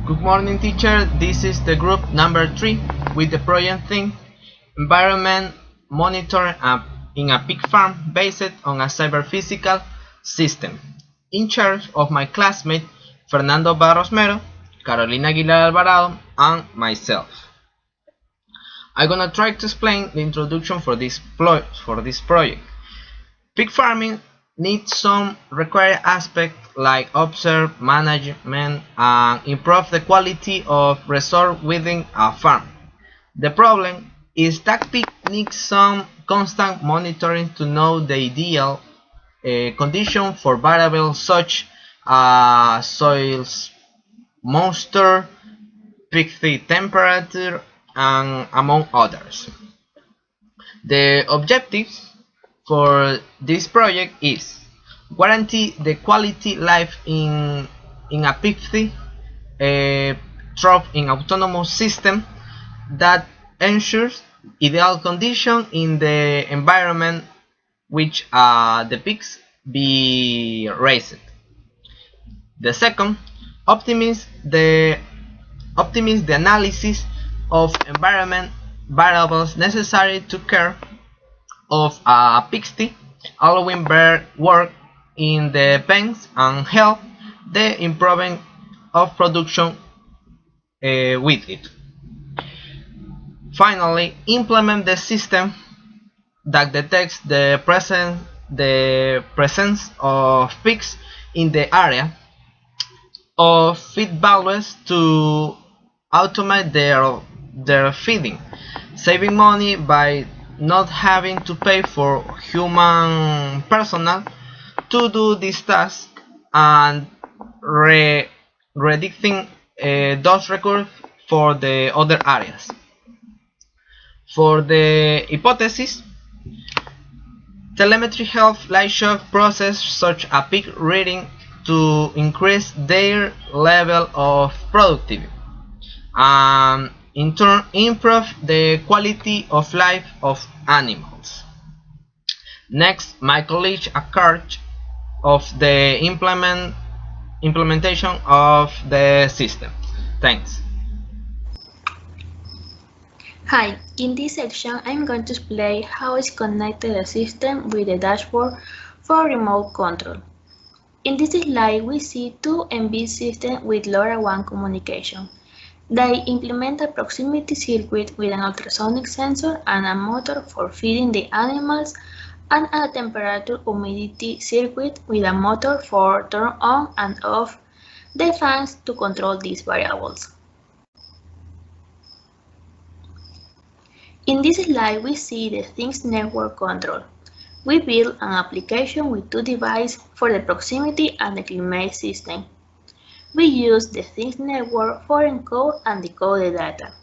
Good morning, teacher. This is the group number 3 with the project theme Environment Monitoring in a Pig Farm based on a cyber-physical system. In charge of my classmate Fernando Barros Mero, Carolina Aguilar Alvarado, and myself. I'm gonna try to explain the introduction for this project. Pig farming needs some required aspects like observe, management, and improve the quality of resource within a farm. The problem is that pig needs some constant monitoring to know the ideal condition for variables such as soils, moisture, pig feed temperature, and among others. The objective for this project is guarantee the quality life in a pig feed trough in autonomous system that ensures ideal condition in the environment which the pigs be raised. The second, optimize the analysis of environment variables necessary to care of a pig, allowing better work in the pens and help the improving of production with it. Finally, implement the system that detects the presence of pigs in the area of feed values to automate their feeding, saving money by not having to pay for human personnel to do this task and redirecting those records for the other areas. For the hypothesis, telemetry helps livestock process such a pig reading to increase their level of productivity and in turn improve the quality of life of animals. Next, my colleague a charge of the implementation of the system. Thanks. Hi, in this section I'm going to explain how is connected the system with the dashboard for remote control. In this slide we see two MV systems with LoRaWAN communication. They implement a proximity circuit with an ultrasonic sensor and a motor for feeding the animals and a temperature humidity circuit with a motor for turn on and off the fans to control these variables. In this slide we see the Things network control. We build an application with two devices for the proximity and the climate system. We use the Things network for encode and decode the data,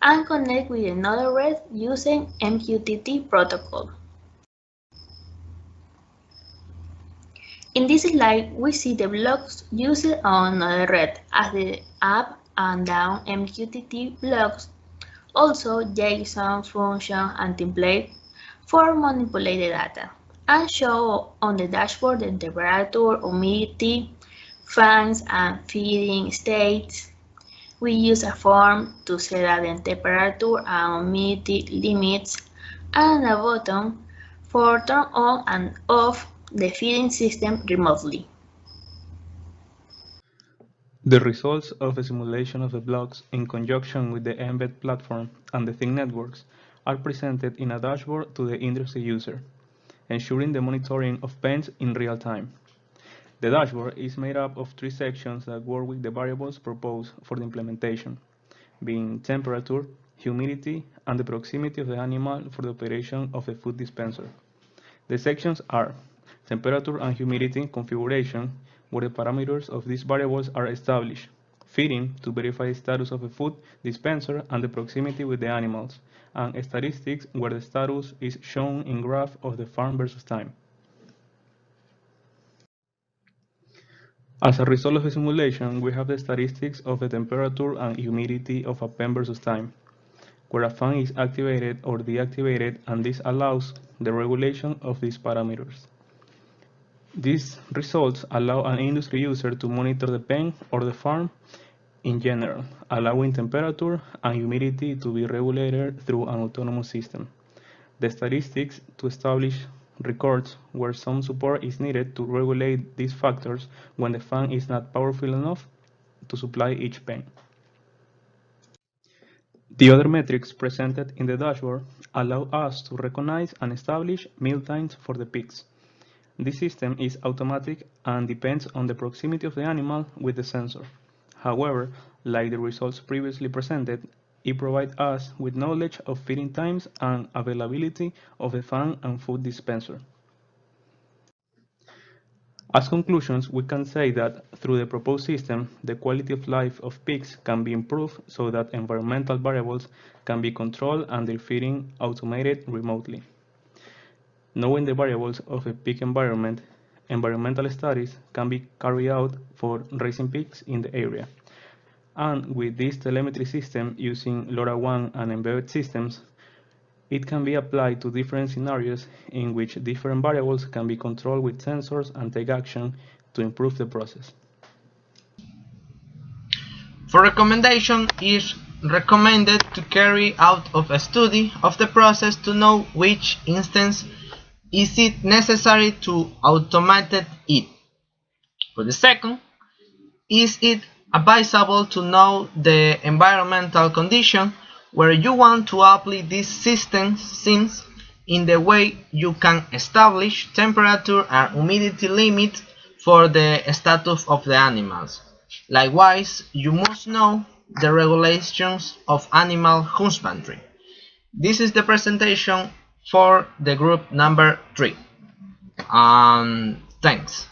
and connect with another red using MQTT protocol. In this slide, we see the blocks used on another red as the up and down MQTT blocks, also JSON function and template for manipulate the data, and show on the dashboard the temperature, humidity, fans and feeding states. We use a form to set the temperature and humidity limits and a button for turn on and off the feeding system remotely. The results of a simulation of the blocks in conjunction with the embed platform and the Think networks are presented in a dashboard to the industry user, ensuring the monitoring of pens in real time. The dashboard is made up of three sections that work with the variables proposed for the implementation, being temperature, humidity, and the proximity of the animal for the operation of the food dispenser. The sections are temperature and humidity configuration, where the parameters of these variables are established, feeding to verify the status of the food dispenser and the proximity with the animals, and statistics where the status is shown in graph of the farm versus time. As a result of the simulation, we have the statistics of the temperature and humidity of a pen versus time, where a fan is activated or deactivated, and this allows the regulation of these parameters. These results allow an industry user to monitor the pen or the farm in general, allowing temperature and humidity to be regulated through an autonomous system. The statistics to establish records where some support is needed to regulate these factors when the fan is not powerful enough to supply each pane. The other metrics presented in the dashboard allow us to recognize and establish meal times for the pigs. This system is automatic and depends on the proximity of the animal with the sensor. However, like the results previously presented, it provides us with knowledge of feeding times and availability of the fan and food dispenser. As conclusions, we can say that through the proposed system, the quality of life of pigs can be improved so that environmental variables can be controlled and their feeding automated remotely. Knowing the variables of a pig environment, environmental studies can be carried out for raising pigs in the area. And with this telemetry system using LoRaWAN and embedded systems, it can be applied to different scenarios in which different variables can be controlled with sensors and take action to improve the process. For recommendation, it is recommended to carry out of a study of the process to know which instance is it necessary to automate it. For the second, is it advisable to know the environmental condition where you want to apply this system, since in the way you can establish temperature and humidity limits for the status of the animals. Likewise, you must know the regulations of animal husbandry. This is the presentation for the group number 3. Thanks.